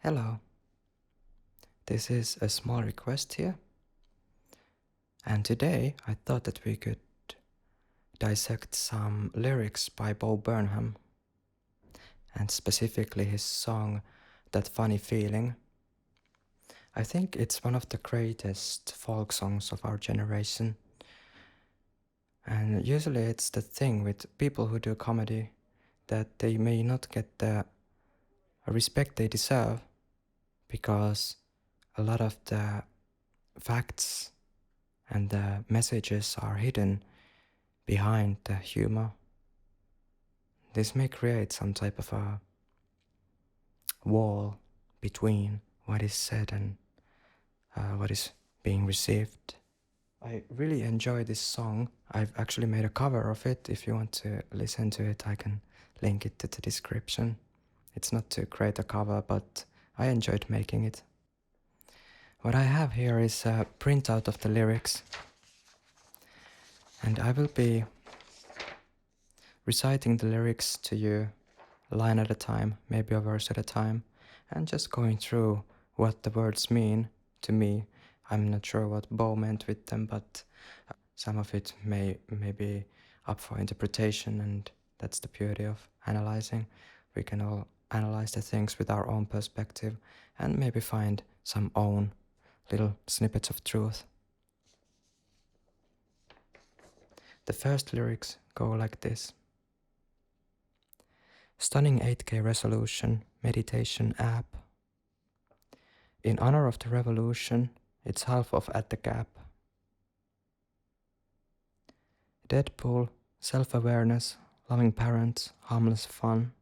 Hello, this is a small request here, and today I thought that we could dissect some lyrics by Bo Burnham, and specifically his song That Funny Feeling. I think it's one of the greatest folk songs of our generation, and usually it's the thing with people who do comedy that they may not get the respect they deserve because a lot of the facts and the messages are hidden behind the humor. This may create some type of a wall between what is said and what is being received. I really enjoy this song. I've actually made a cover of it. If you want to listen to it, I can link it to the description. It's not too great a cover, but I enjoyed making it. What I have here is a printout of the lyrics, and I will be reciting the lyrics to you a line at a time, maybe a verse at a time, and just going through what the words mean to me. I'm not sure what Bo meant with them, but some of it may be up for interpretation, and that's the beauty of analyzing. We can all analyze the things with our own perspective and maybe find some own little snippets of truth. The first lyrics go like this. Stunning 8K resolution meditation app. In honor of the revolution, it's half off at the Gap. Deadpool, self-awareness, loving parents, harmless fun.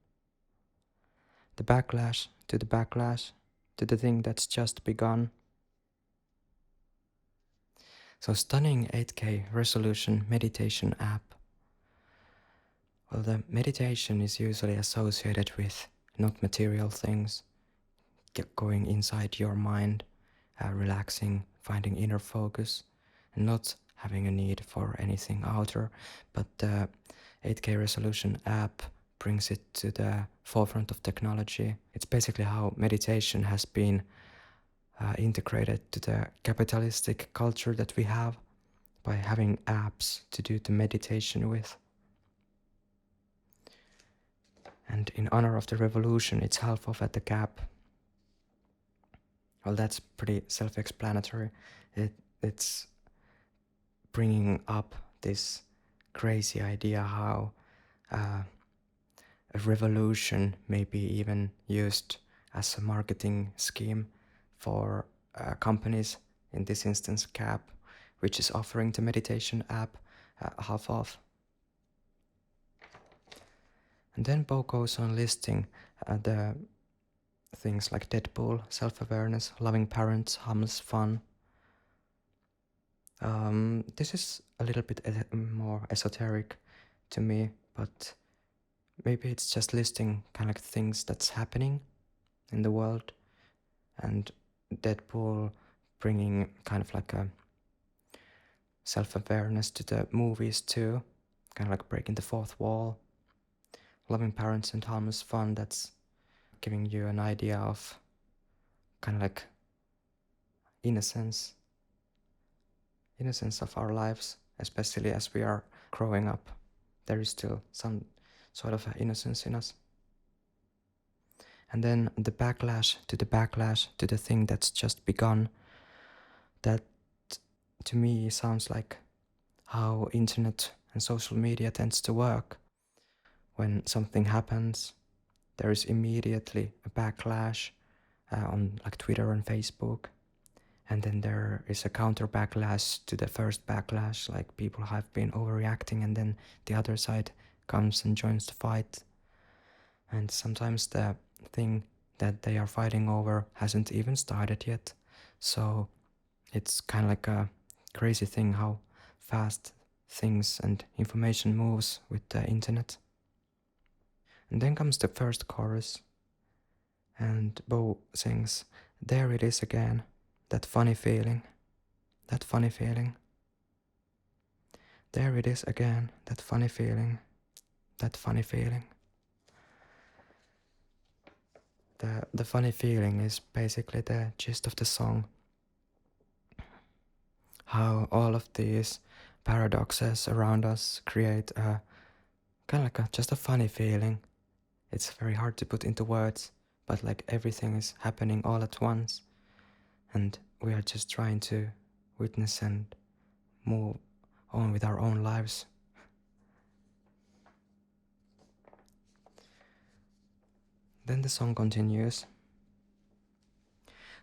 The backlash, to the thing that's just begun. So stunning 8K resolution meditation app. Well, the meditation is usually associated with not material things, going inside your mind, relaxing, finding inner focus, and not having a need for anything outer. But the 8K resolution app brings it to the forefront of technology. It's basically how meditation has been integrated to the capitalistic culture that we have by having apps to do the meditation with. And in honor of the revolution, it's half off at the Gap. Well, that's pretty self-explanatory. It's bringing up this crazy idea how a revolution may be even used as a marketing scheme for companies, in this instance Gap, which is offering the meditation app half off. And then Bo goes on listing the things like Deadpool, self-awareness, loving parents, harmless fun. This is a little bit more esoteric to me, but maybe it's just listing kind of like things that's happening in the world, and Deadpool bringing kind of like a self-awareness to the movies too, kind of like breaking the fourth wall. Loving parents and harmless fun, that's giving you an idea of kind of like innocence of our lives, especially as we are growing up. There is still some sort of innocence in us. And then the backlash to the thing that's just begun. That to me sounds like how internet and social media tends to work. When something happens, there is immediately a backlash on like Twitter and Facebook. And then there is a counter backlash to the first backlash, like people have been overreacting, and then the other side comes and joins the fight. And sometimes the thing that they are fighting over hasn't even started yet. So it's kind of like a crazy thing how fast things and information moves with the internet. And then comes the first chorus, and Bo sings, "There it is again, that funny feeling, that funny feeling. There it is again, that funny feeling, that funny feeling." The funny feeling is basically the gist of the song. How all of these paradoxes around us create a kind of like just a funny feeling. It's very hard to put into words, but like everything is happening all at once, and we are just trying to witness and move on with our own lives. Then the song continues.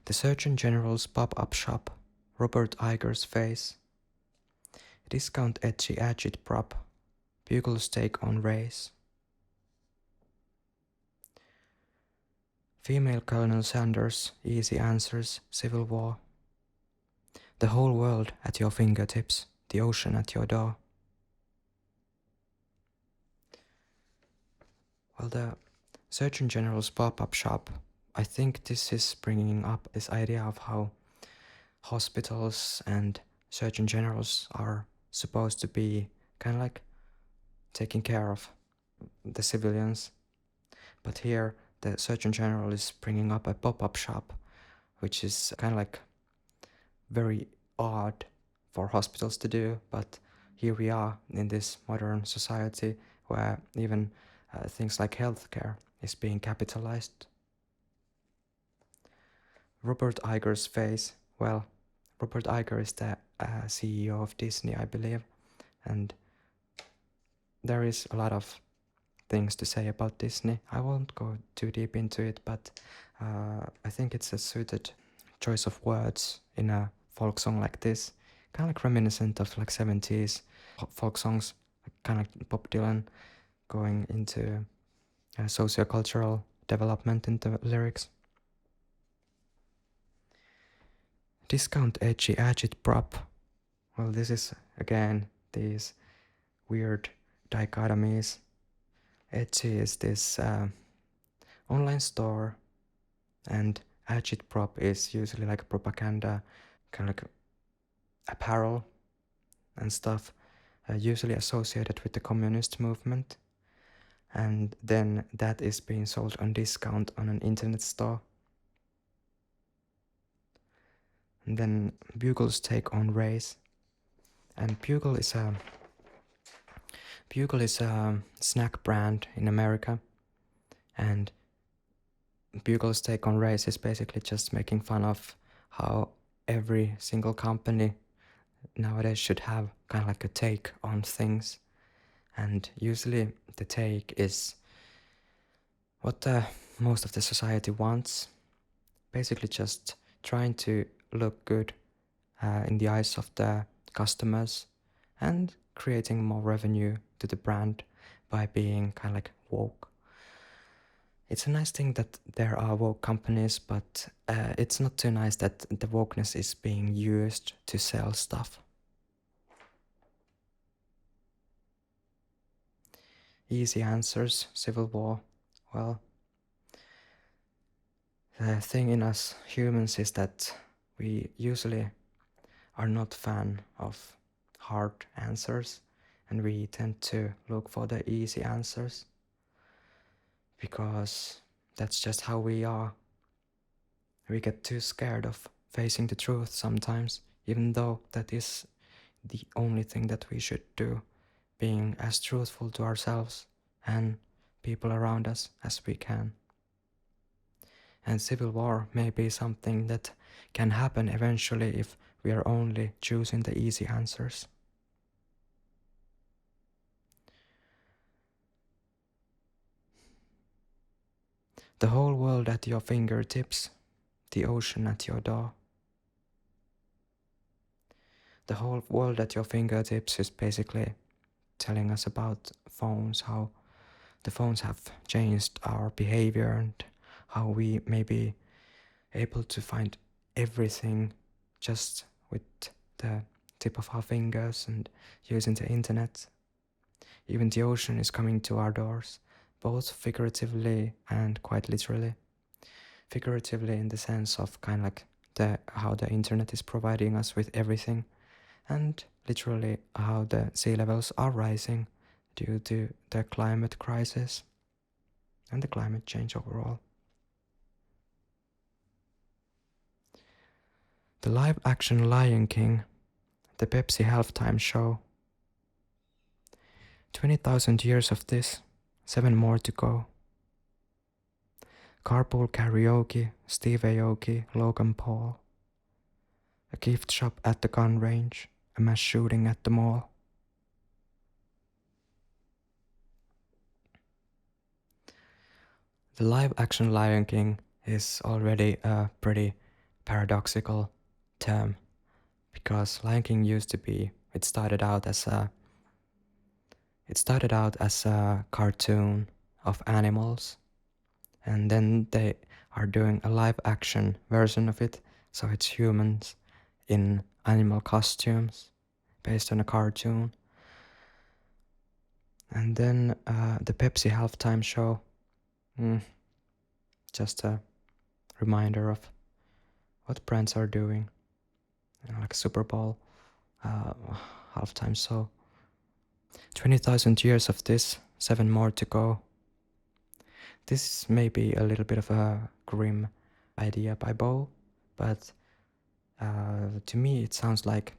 The Surgeon General's pop-up shop, Robert Iger's face. Discount edgy agit prop, Bugle's take on race. Female Colonel Sanders, easy answers, Civil War. The whole world at your fingertips, the ocean at your door. Well, the Surgeon General's pop-up shop, I think this is bringing up this idea of how hospitals and Surgeon Generals are supposed to be kind of like taking care of the civilians. But here the Surgeon General is bringing up a pop-up shop, which is kind of like very odd for hospitals to do, but here we are in this modern society where even things like healthcare is being capitalized. Robert Iger's face, well, Robert Iger is the CEO of Disney, I believe, and there is a lot of things to say about Disney. I won't go too deep into it, but I think it's a suited choice of words in a folk song like this, kind of like reminiscent of like 70s folk songs, kind of like Bob Dylan going into sociocultural development in the lyrics. Discount edgy agit prop. Well, this is again these weird dichotomies. Etsy is this online store, and agitprop is usually like propaganda, kind of like apparel and stuff, usually associated with the communist movement, and then that is being sold on discount on an internet store. And then Bugle's take on race, and Bugle is a snack brand in America, and Bugle's take on race is basically just making fun of how every single company nowadays should have kind of like a take on things, and usually the take is what most of the society wants, basically just trying to look good in the eyes of the customers and creating more revenue to the brand by being kind of like woke. It's a nice thing that there are woke companies, but it's not too nice that the wokeness is being used to sell stuff. Easy answers, Civil War. Well, the thing in us humans is that we usually are not fan of hard answers, and we tend to look for the easy answers because that's just how we are. We get too scared of facing the truth sometimes, even though that is the only thing that we should do, being as truthful to ourselves and people around us as we can. And civil war may be something that can happen eventually if we are only choosing the easy answers. The whole world at your fingertips, the ocean at your door. The whole world at your fingertips is basically telling us about phones, how the phones have changed our behavior and how we may be able to find everything just with the tip of our fingers and using the internet. Even the ocean is coming to our doors, both figuratively and quite literally. Figuratively in the sense of kind of like how the internet is providing us with everything, and literally how the sea levels are rising due to the climate crisis and the climate change overall. The live-action Lion King, the Pepsi halftime show. 20,000 years of this, 7 more to go. Carpool karaoke, Steve Aoki, Logan Paul. A gift shop at the gun range, a mass shooting at the mall. The live-action Lion King is already a pretty paradoxical term, because Lion King used to be, it started out as a cartoon of animals, and then they are doing a live-action version of it, so it's humans in animal costumes based on a cartoon. And then the Pepsi halftime show, just a reminder of what brands are doing, like Super Bowl halftime show. 20,000 years of this, 7 more to go. This may be a little bit of a grim idea by Bo, but to me it sounds like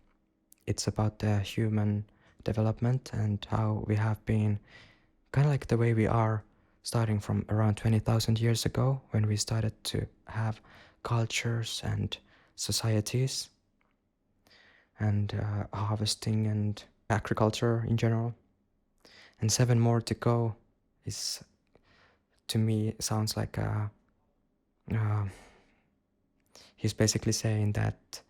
it's about the human development and how we have been kind of like the way we are starting from around 20,000 years ago, when we started to have cultures and societies and harvesting and agriculture in general. And 7 more to go is, to me, sounds like he's basically saying that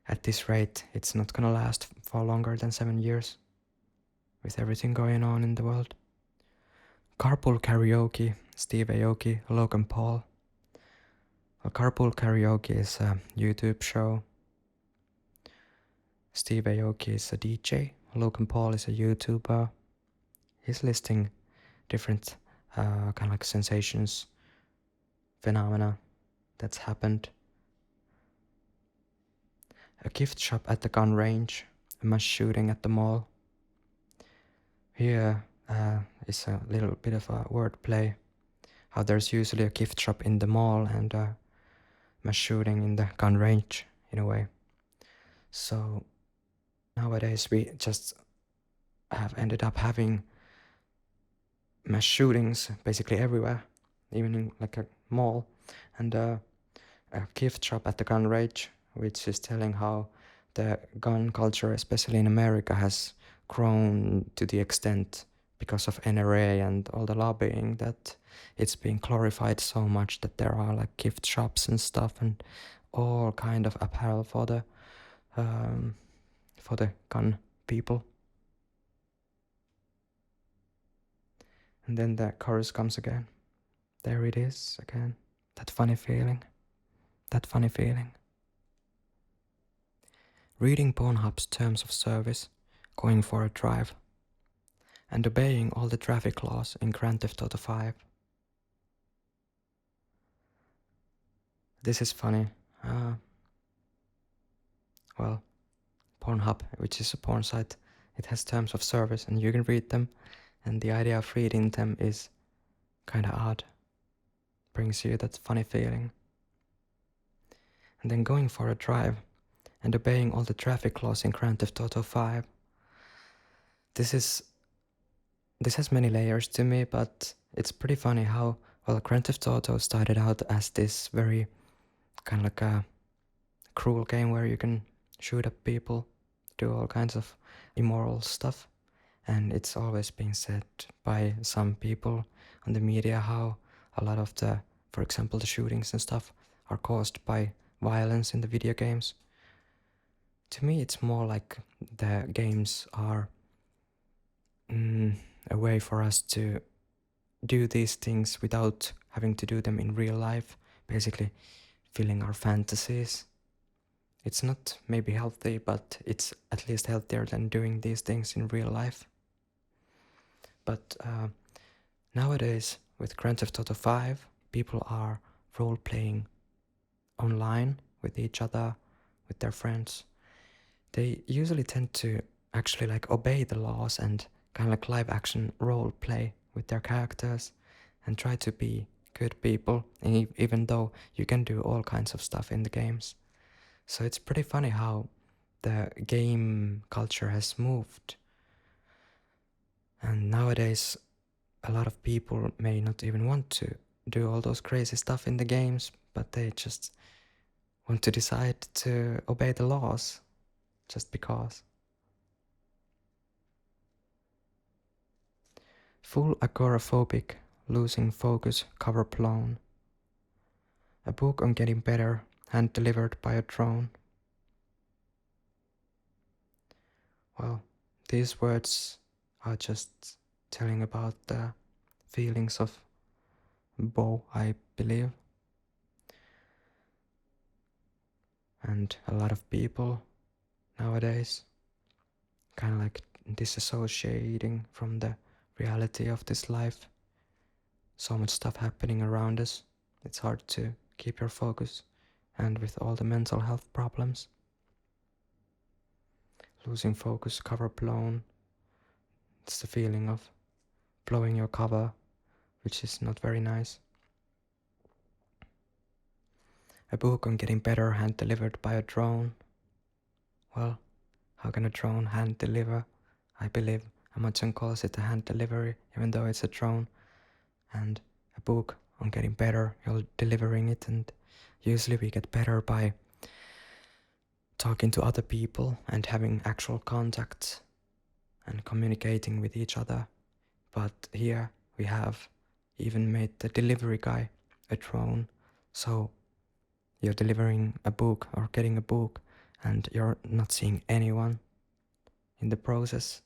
at this rate it's not gonna last for longer than 7 years with everything going on in the world. Carpool karaoke, Steve Aoki, Logan Paul. Well, Carpool karaoke is a YouTube show. Steve Aoki is a DJ. Logan Paul is a YouTuber. He's listing different kind of like sensations, phenomena that's happened. A gift shop at the gun range, a mass shooting at the mall. Here is a little bit of a wordplay, how there's usually a gift shop in the mall and a mass shooting in the gun range, in a way. So nowadays we just have ended up having mass shootings basically everywhere, even in like a mall, and a gift shop at the gun range, which is telling how the gun culture, especially in America, has grown to the extent, because of NRA and all the lobbying, that it's being glorified so much that there are like gift shops and stuff and all kind of apparel for the gun people. And then the chorus comes again. There it is again. That funny feeling. That funny feeling. Reading Pornhub's terms of service, going for a drive, and obeying all the traffic laws in Grand Theft Auto 5. This is funny. Well, Pornhub, which is a porn site, it has terms of service and you can read them, and the idea of reading them is kind of odd. Brings you that funny feeling. And then going for a drive and obeying all the traffic laws in Grand Theft Auto 5. This has many layers to me, but it's pretty funny how, well, Grand Theft Auto started out as this very kind of like a cruel game where you can shoot up people, do all kinds of immoral stuff, and it's always been said by some people on the media how a lot of the, for example, the shootings and stuff are caused by violence in the video games. To me, it's more like the games are a way for us to do these things without having to do them in real life, basically filling our fantasies. It's not maybe healthy, but it's at least healthier than doing these things in real life. But nowadays, with Grand Theft Auto 5, people are role-playing online with each other, with their friends. They usually tend to actually like obey the laws and kind of like live action role play with their characters and try to be good people, even though you can do all kinds of stuff in the games. So it's pretty funny how the game culture has moved. And nowadays, a lot of people may not even want to do all those crazy stuff in the games, but they just want to decide to obey the laws just because. Full agoraphobic, losing focus, cover blown. A book on getting better, hand delivered by a drone. Well, these words are just telling about the feelings of Bo, I believe. And a lot of people nowadays kind of like disassociating from the reality of this life. So much stuff happening around us. It's hard to keep your focus, and with all the mental health problems. Losing focus, cover blown. It's the feeling of blowing your cover, which is not very nice. A book on getting better, hand delivered by a drone. Well, how can a drone hand deliver? I believe Amazon calls it a hand delivery, even though it's a drone. And a book on getting better, you're delivering it, and usually we get better by talking to other people and having actual contacts and communicating with each other. But here we have even made the delivery guy a drone, so you're delivering a book or getting a book and you're not seeing anyone in the process.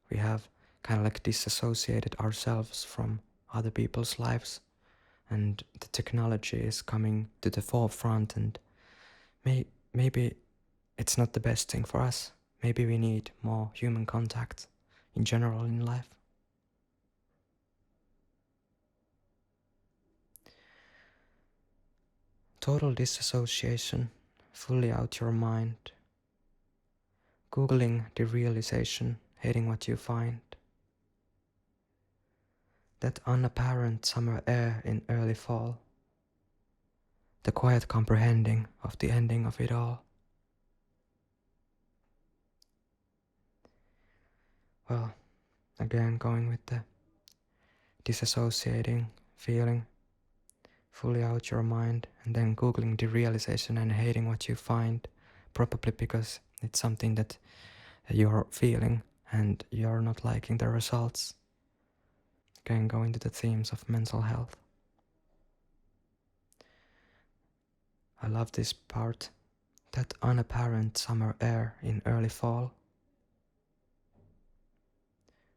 We have kind of like disassociated ourselves from other people's lives, and the technology is coming to the forefront, and maybe it's not the best thing for us. Maybe we need more human contact in general in life. Total disassociation, fully out your mind. Googling derealization, hating what you find. That unapparent summer air in early fall. The quiet comprehending of the ending of it all. Well, again going with the disassociating feeling, fully out your mind, and then googling derealization and hating what you find, probably because it's something that you're feeling and you're not liking the results. Again going to the themes of mental health. I love this part, that unapparent summer air in early fall.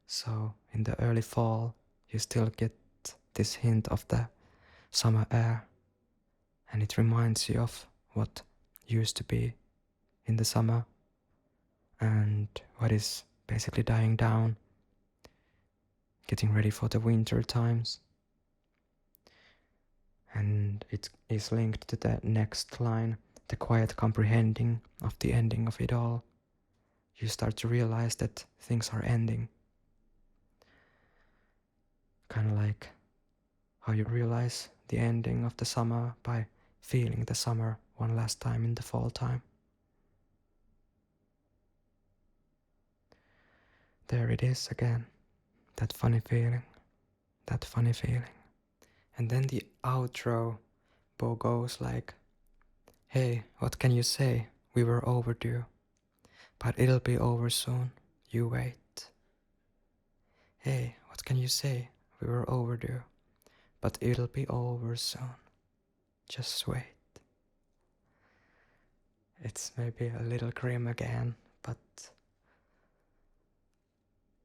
So in the early fall you still get this hint of the summer air, and it reminds you of what used to be in the summer and what is basically dying down, getting ready for the winter times. And it is linked to the next line, the quiet comprehending of the ending of it all. You start to realize that things are ending. Kind of like how you realize the ending of the summer by feeling the summer one last time in the fall time. There it is again, that funny feeling, that funny feeling. And then the outro, Bo goes like, hey, what can you say? We were overdue, but it'll be over soon, you wait. Hey, what can you say? We were overdue, but it'll be over soon, just wait. It's maybe a little grim again, but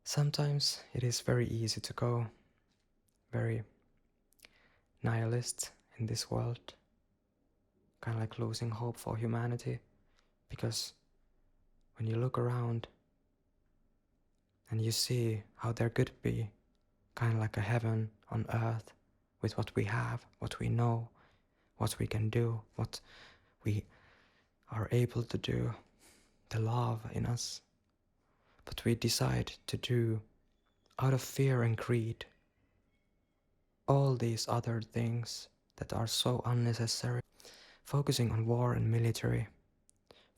sometimes it is very easy to go very nihilist in this world, kind of like losing hope for humanity, because when you look around and you see how there could be kind of like a heaven on earth with what we have, what we know, what we can do, what we are able to do, the love in us, but we decide to do, out of fear and greed, all these other things that are so unnecessary, focusing on war and military,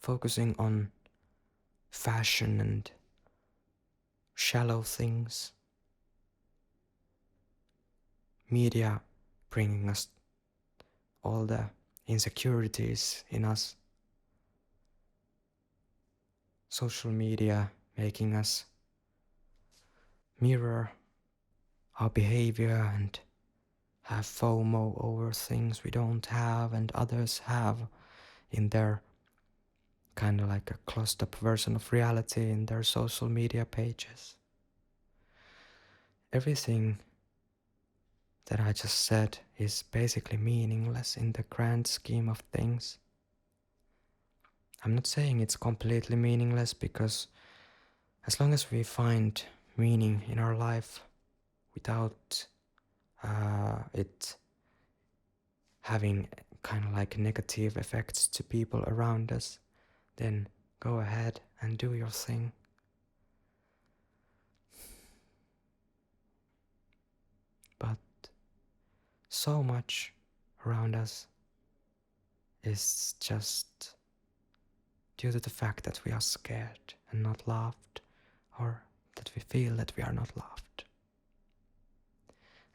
focusing on fashion and shallow things. Media bringing us all the insecurities in us. Social media making us mirror our behavior and have FOMO over things we don't have and others have in their kind of like a closed up version of reality in their social media pages. Everything that I just said is basically meaningless in the grand scheme of things. I'm not saying it's completely meaningless, because as long as we find meaning in our life without it having kind of like negative effects to people around us, then go ahead and do your thing. But so much around us is just due to the fact that we are scared and not loved, or that we feel that we are not loved.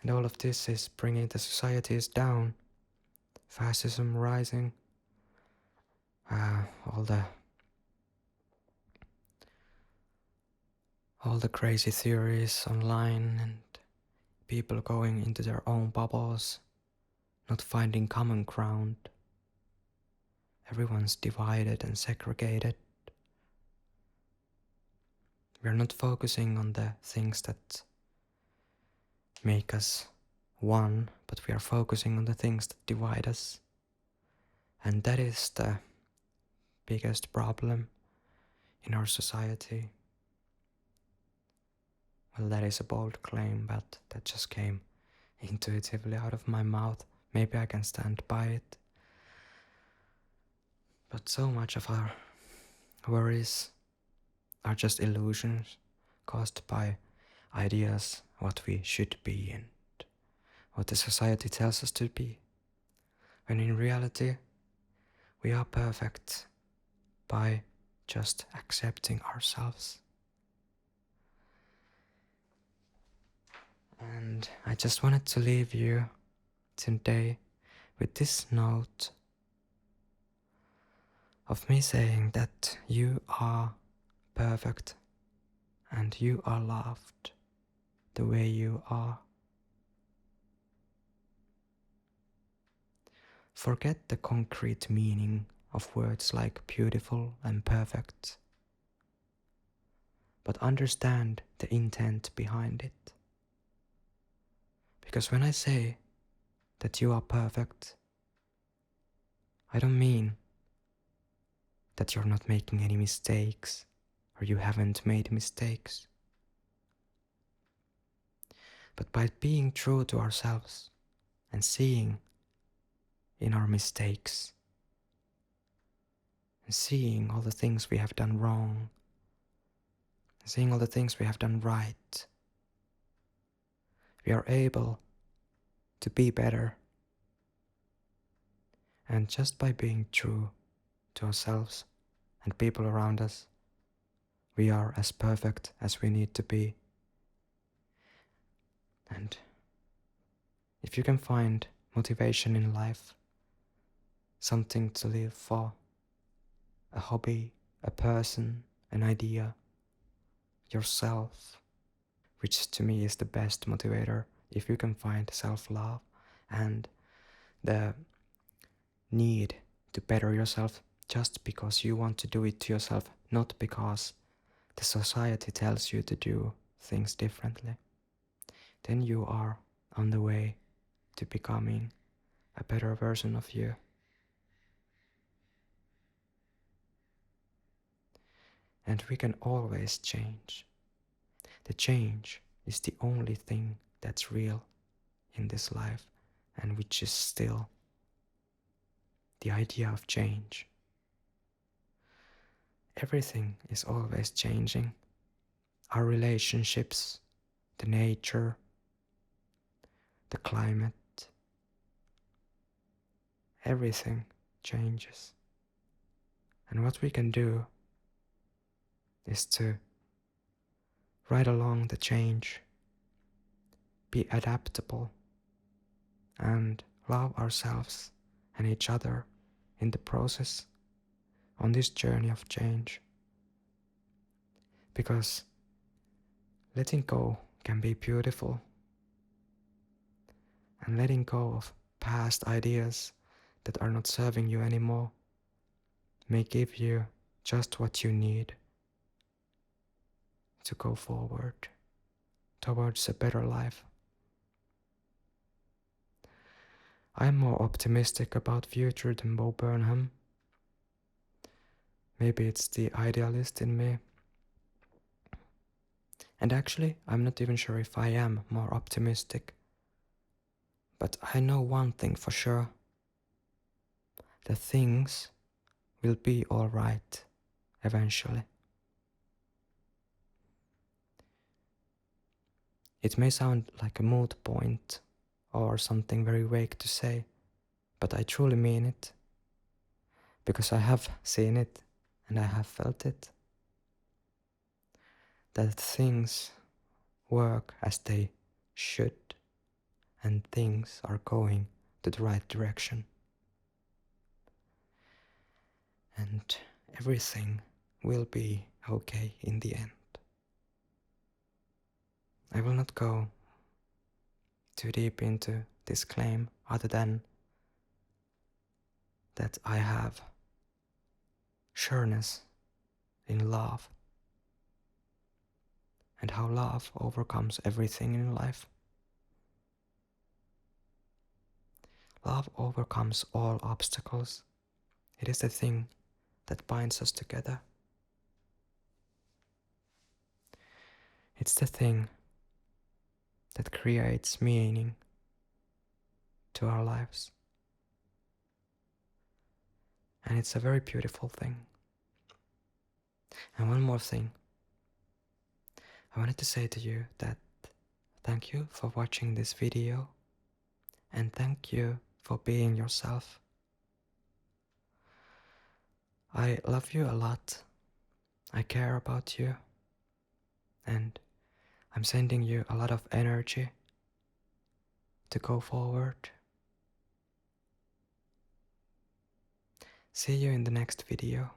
And all of this is bringing the societies down, fascism rising, all the crazy theories online, and people going into their own bubbles, not finding common ground. Everyone's divided and segregated. We are not focusing on the things that make us one, but we are focusing on the things that divide us. And that is the biggest problem in our society. Well, that is a bold claim, but that just came intuitively out of my mouth. Maybe I can stand by it. But so much of our worries are just illusions caused by ideas what we should be and what the society tells us to be. When in reality, we are perfect by just accepting ourselves. And I just wanted to leave you today with this note of me saying that you are perfect and you are loved the way you are. Forget the concrete meaning of words like beautiful and perfect, but understand the intent behind it. Because when I say that you are perfect, I don't mean that you're not making any mistakes or you haven't made mistakes. But by being true to ourselves and seeing in our mistakes and seeing all the things we have done wrong, seeing all the things we have done right, we are able to be better. And just by being true to ourselves and people around us, we are as perfect as we need to be. And if you can find motivation in life, something to live for, a hobby, a person, an idea, yourself, which to me is the best motivator, if you can find self-love and the need to better yourself just because you want to do it to yourself, not because the society tells you to do things differently, then you are on the way to becoming a better version of you. And we can always change. The change is the only thing that's real in this life, and which is still the idea of change. Everything is always changing. Our relationships, the nature, the climate, everything changes. And what we can do is to ride along the change, be adaptable, and love ourselves and each other in the process on this journey of change. Because letting go can be beautiful, and letting go of past ideas that are not serving you anymore may give you just what you need to go forward towards a better life. I'm more optimistic about future than Bo Burnham. Maybe it's the idealist in me. And actually, I'm not even sure if I am more optimistic. But I know one thing for sure. That things will be alright eventually. It may sound like a moot point or something very vague to say, but I truly mean it. Because I have seen it and I have felt it. That things work as they should and things are going to the right direction. And everything will be okay in the end. I will not go too deep into this claim other than that I have sureness in love and how love overcomes everything in life. Love overcomes all obstacles. It is the thing that binds us together. It's the thing that creates meaning to our lives. And it's a very beautiful thing. And one more thing. I wanted to say to you that thank you for watching this video and thank you for being yourself. I love you a lot. I care about you. And I'm sending you a lot of energy to go forward. See you in the next video.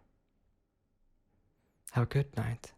Have a good night.